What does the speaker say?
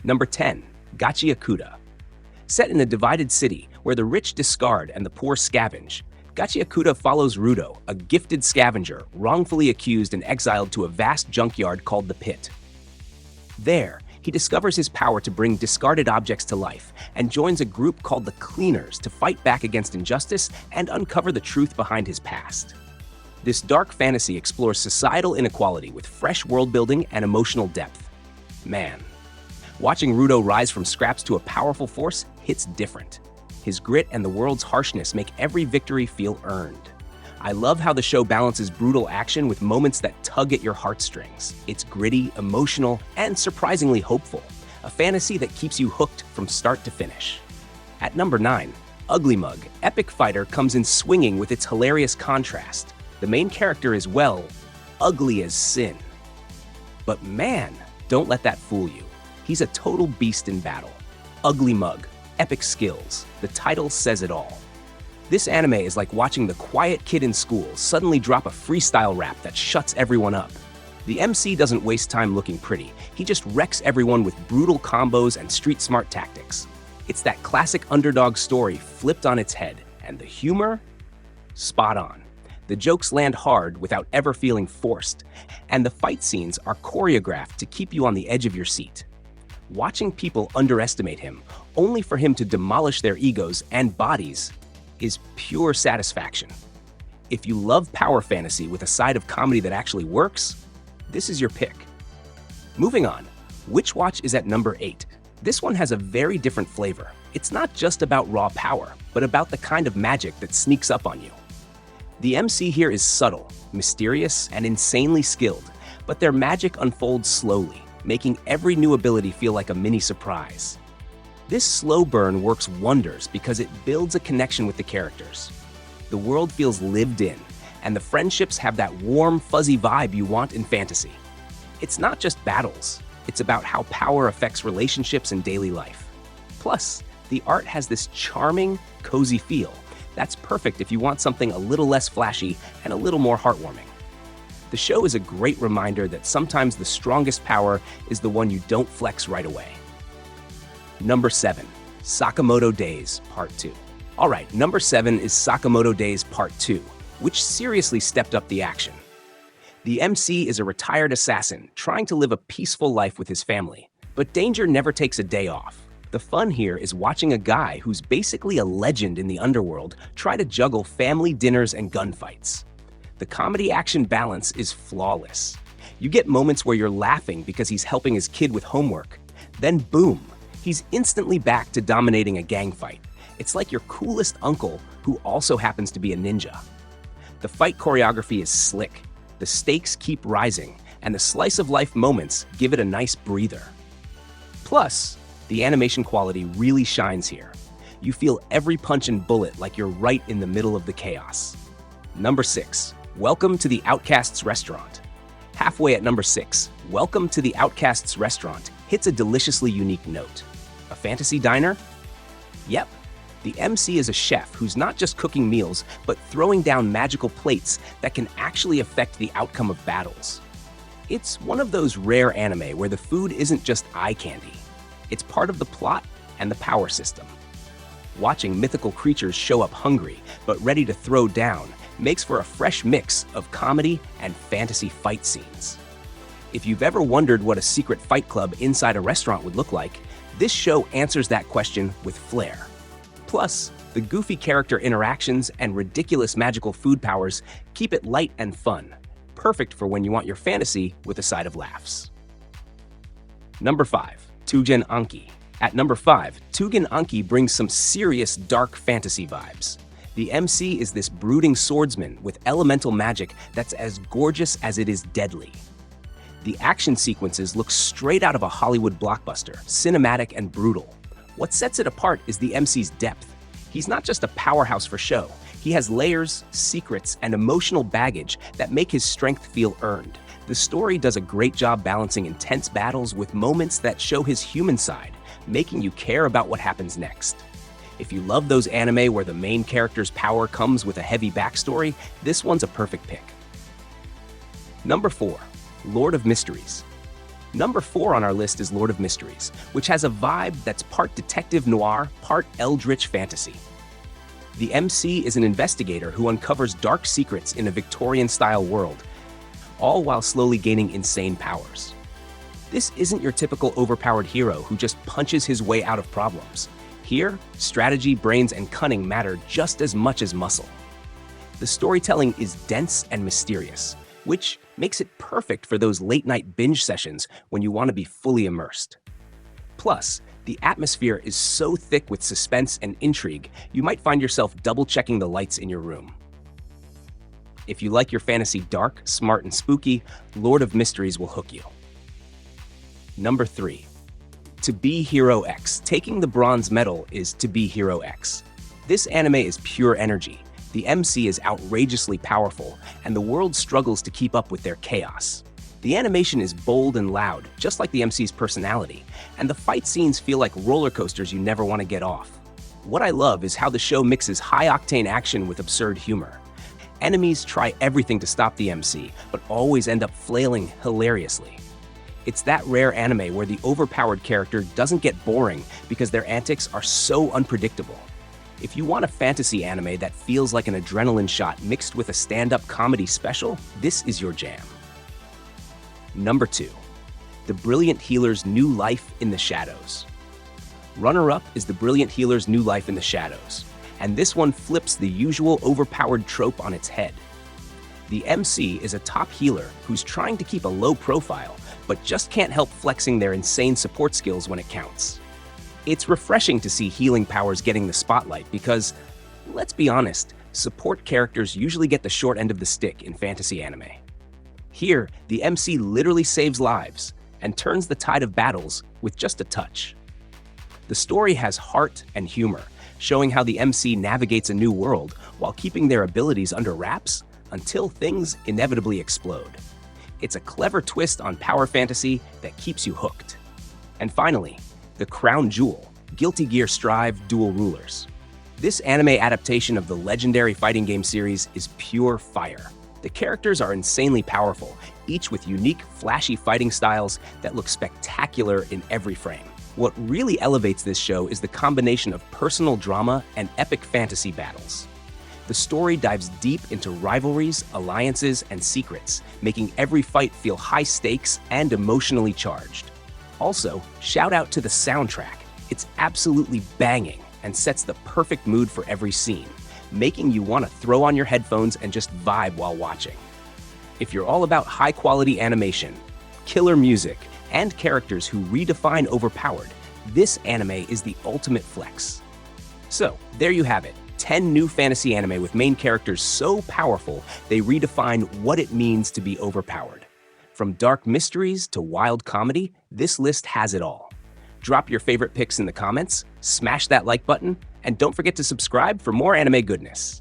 Number 10. Gachiakuda. Set in a divided city where the rich discard and the poor scavenge, Gachiakuda follows Rudo, a gifted scavenger, wrongfully accused and exiled to a vast junkyard called the Pit. There, he discovers his power to bring discarded objects to life and joins a group called the Cleaners to fight back against injustice and uncover the truth behind his past. This dark fantasy explores societal inequality with fresh world-building and emotional depth. Man, watching Rudo rise from scraps to a powerful force hits different. His grit and the world's harshness make every victory feel earned. I love how the show balances brutal action with moments that tug at your heartstrings. It's gritty, emotional, and surprisingly hopeful, a fantasy that keeps you hooked from start to finish. At number 9, Ugly Mug, Epic Fighter comes in swinging with its hilarious contrast. The main character is, well, ugly as sin. But man, don't let that fool you. He's a total beast in battle. Ugly Mug, epic skills. The title says it all. This anime is like watching the quiet kid in school suddenly drop a freestyle rap that shuts everyone up. The MC doesn't waste time looking pretty. He just wrecks everyone with brutal combos and street-smart tactics. It's that classic underdog story flipped on its head, and the humor? Spot on. The jokes land hard without ever feeling forced, and the fight scenes are choreographed to keep you on the edge of your seat. Watching people underestimate him, only for him to demolish their egos and bodies, is pure satisfaction. If you love power fantasy with a side of comedy that actually works, this is your pick. Moving on, Witchwatch is at number 8. This one has a very different flavor. It's not just about raw power, but about the kind of magic that sneaks up on you. The MC here is subtle, mysterious, and insanely skilled, but their magic unfolds slowly, making every new ability feel like a mini surprise. This slow burn works wonders because it builds a connection with the characters. The world feels lived in, and the friendships have that warm, fuzzy vibe you want in fantasy. It's not just battles, it's about how power affects relationships and daily life. Plus, the art has this charming, cozy feel that's perfect if you want something a little less flashy and a little more heartwarming. The show is a great reminder that sometimes the strongest power is the one you don't flex right away. Number 7, Sakamoto Days Part 2. Alright, number 7 is Sakamoto Days Part 2, which seriously stepped up the action. The MC is a retired assassin trying to live a peaceful life with his family, but danger never takes a day off. The fun here is watching a guy who's basically a legend in the underworld try to juggle family dinners and gunfights. The comedy-action balance is flawless. You get moments where you're laughing because he's helping his kid with homework. Then boom, he's instantly back to dominating a gang fight. It's like your coolest uncle who also happens to be a ninja. The fight choreography is slick, the stakes keep rising, and the slice-of-life moments give it a nice breather. Plus, the animation quality really shines here. You feel every punch and bullet like you're right in the middle of the chaos. Number 6, Welcome to the Outcast's Restaurant. Halfway at number 6, Welcome to the Outcast's Restaurant hits a deliciously unique note. A fantasy diner? Yep. The MC is a chef who's not just cooking meals, but throwing down magical plates that can actually affect the outcome of battles. It's one of those rare anime where the food isn't just eye candy. It's part of the plot and the power system. Watching mythical creatures show up hungry, but ready to throw down, makes for a fresh mix of comedy and fantasy fight scenes. If you've ever wondered what a secret fight club inside a restaurant would look like, this show answers that question with flair. Plus, the goofy character interactions and ridiculous magical food powers keep it light and fun, perfect for when you want your fantasy with a side of laughs. Number 5, Tougen Anki. At number 5, Tougen Anki brings some serious dark fantasy vibes. The MC is this brooding swordsman with elemental magic that's as gorgeous as it is deadly. The action sequences look straight out of a Hollywood blockbuster, cinematic and brutal. What sets it apart is the MC's depth. He's not just a powerhouse for show. He has layers, secrets, and emotional baggage that make his strength feel earned. The story does a great job balancing intense battles with moments that show his human side, making you care about what happens next. If you love those anime where the main character's power comes with a heavy backstory, this one's a perfect pick. Number 4, Lord of Mysteries. Number 4 on our list is Lord of Mysteries, which has a vibe that's part detective noir, part eldritch fantasy. The MC is an investigator who uncovers dark secrets in a Victorian-style world, all while slowly gaining insane powers. This isn't your typical overpowered hero who just punches his way out of problems. Here, strategy, brains, and cunning matter just as much as muscle. The storytelling is dense and mysterious, which makes it perfect for those late-night binge sessions when you want to be fully immersed. Plus, the atmosphere is so thick with suspense and intrigue, you might find yourself double-checking the lights in your room. If you like your fantasy dark, smart, and spooky, Lord of Mysteries will hook you. Number 3. To Be Hero X. Taking the bronze medal is To Be Hero X. This anime is pure energy. The MC is outrageously powerful, and the world struggles to keep up with their chaos. The animation is bold and loud, just like the MC's personality, and the fight scenes feel like roller coasters you never want to get off. What I love is how the show mixes high-octane action with absurd humor. Enemies try everything to stop the MC, but always end up flailing hilariously. It's that rare anime where the overpowered character doesn't get boring because their antics are so unpredictable. If you want a fantasy anime that feels like an adrenaline shot mixed with a stand-up comedy special, this is your jam. Number 2. The Brilliant Healer's New Life in the Shadows. Runner-up is The Brilliant Healer's New Life in the Shadows, and this one flips the usual overpowered trope on its head. The MC is a top healer who's trying to keep a low profile, but just can't help flexing their insane support skills when it counts. It's refreshing to see healing powers getting the spotlight because, let's be honest, support characters usually get the short end of the stick in fantasy anime. Here, the MC literally saves lives and turns the tide of battles with just a touch. The story has heart and humor, showing how the MC navigates a new world while keeping their abilities under wraps until things inevitably explode. It's a clever twist on power fantasy that keeps you hooked. And finally, the crown jewel, Guilty Gear Strive Dual Rulers. This anime adaptation of the legendary fighting game series is pure fire. The characters are insanely powerful, each with unique, flashy fighting styles that look spectacular in every frame. What really elevates this show is the combination of personal drama and epic fantasy battles. The story dives deep into rivalries, alliances, and secrets, making every fight feel high stakes and emotionally charged. Also, shout out to the soundtrack. It's absolutely banging and sets the perfect mood for every scene, making you want to throw on your headphones and just vibe while watching. If you're all about high-quality animation, killer music, and characters who redefine overpowered, this anime is the ultimate flex. So, there you have it. 10 new fantasy anime with main characters so powerful they redefine what it means to be overpowered. From dark mysteries to wild comedy, this list has it all. Drop your favorite picks in the comments, smash that like button, and don't forget to subscribe for more anime goodness.